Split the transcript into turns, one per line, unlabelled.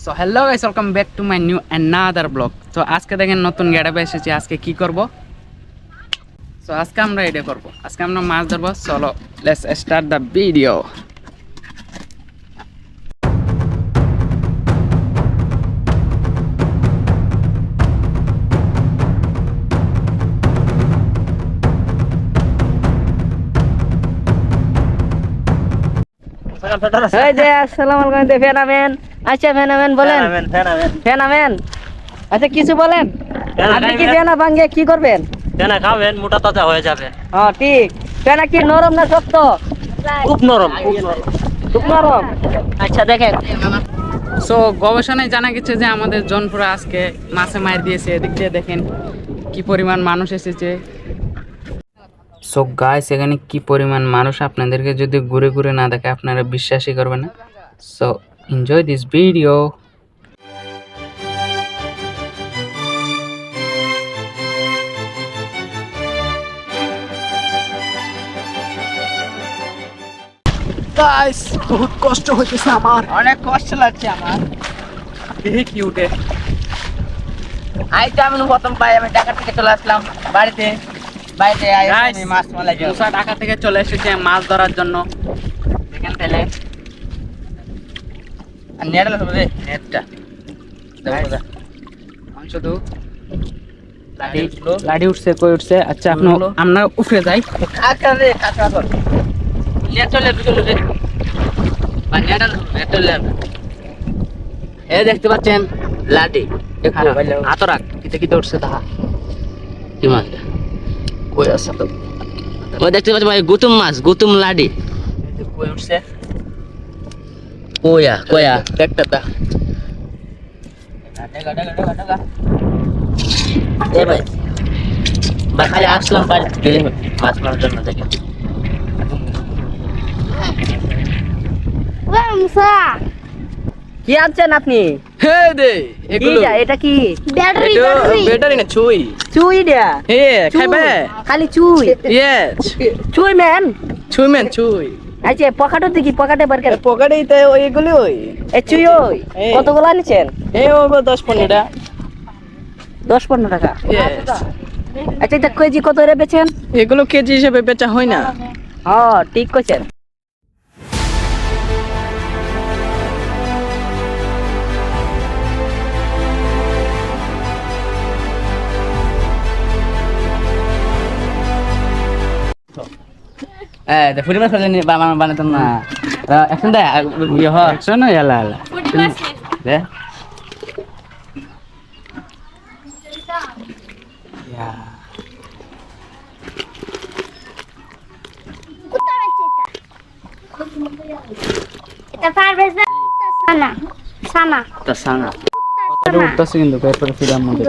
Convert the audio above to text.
So hello guys, welcome back to my new another blog. তো আজকে দেখেন নতুন গেটআপে এসেছি। আজকে কি করব? সো আজকে আমরা এটা করব, আজকে আমরা মাছ ধরবো। চলো লেটস স্টার্ট দ্য ভিডিও।
এই যে আসসালামু আলাইকুম ফেনামেন। আচ্ছা ফেনামেন বলেন। ফেনামেন আচ্ছা কিছু বলেন। আপনি কি ফেনা ভাঙে কি করবেন?
ফেনা খাবেন, মোটা তাজা হয়ে যাবে।
হ্যাঁ ঠিক। ফেনা কি নরম না শক্ত?
খুব নরম,
খুব নরম। আচ্ছা দেখেন,
সো গবেষণায় জানা গেছে যে আমাদের জনপুরা আজকে মাছে মার দিয়েছে। এদিক দিয়ে দেখেন কি পরিমাণ মানুষ এসেছে। সো গাইস, এখানে কি পরিমাণ মানুষ আপনাদেরকে যদি ঘুরে ঘুরে না দেখে আপনারা বিশ্বাসই করবেন না। So enjoy this video. Guys বহুত কষ্ট হইতেছে আমার,
অনেক কষ্ট লাগছে আমার।
দেখি কি উঠে।
আইটা আমি প্রথম পাই, আমি ঢাকা থেকে চলে আসলাম বাড়িতে। বাইরে আমি মাছ মালাই যাবো।
মুসা ঢাকা থেকে চলে এসেছে মাছ ধরার জন্য। দেখেন তাহলে
নেট লাগবে রে, নেটটা
মাংস তো লাড়ি উঠছে, কই উঠছে। আচ্ছা আমরা উঠে যাই।
কাকা রে কাকা কর নেট চলে বিকেলে রে। মানে নেট চলে। এই দেখতে পাচ্ছেন লাডি, একটু
আতরাক কিতে কিতে উঠছে তাহা।
কি মাছ?
কই আছে তো?
ওই দেখতে পাচ্ছ ভাই, গুতুম মাছ, গুতুম লাডি।
কই উঠছে?
কোয়া কোয়া
দেখতে দা টাকা টাকা টাকা টাকা।
এ ভাই বাখালে আসলাম বাড়ি থেকে মাছ মারার জন্য থেকে।
কি আনছেন আপনি?
হে দে এগুলো
কিটা এটা কি?
ব্যাটারি
এটা
ব্যাটারি
ব্যাটারি না, চুই।
চুই দিয়া?
হে খাইবে?
খালি চুই?
ইয়েস,
চুই ম্যান।
চুই ম্যান চুই।
আচ্ছা পকেটে দেখি, পকেটে বার করে।
পকেটেই তো ওইগুলো ওই।
এই চুই ওই
এই।
কতগুলো আনিছেন?
এই ও 10-15টা।
10-15 টাকা।
ইয়েস,
আচ্ছা এটা কেজি কত রে বেচেন?
এগুলো কেজি হিসেবে বেচা হয় না।
হ্যাঁ ঠিক কইছেন।
দে ফুটি মাছ ফেলে বানাতাম না। এখন দে ইয়ে হয়
শোনো এলা এলা।
দে
এটা পারভেজ সানা সানা
তা সানা
কথাটা উঠতেছে কিন্তু পেপার ফিডার মধ্যে।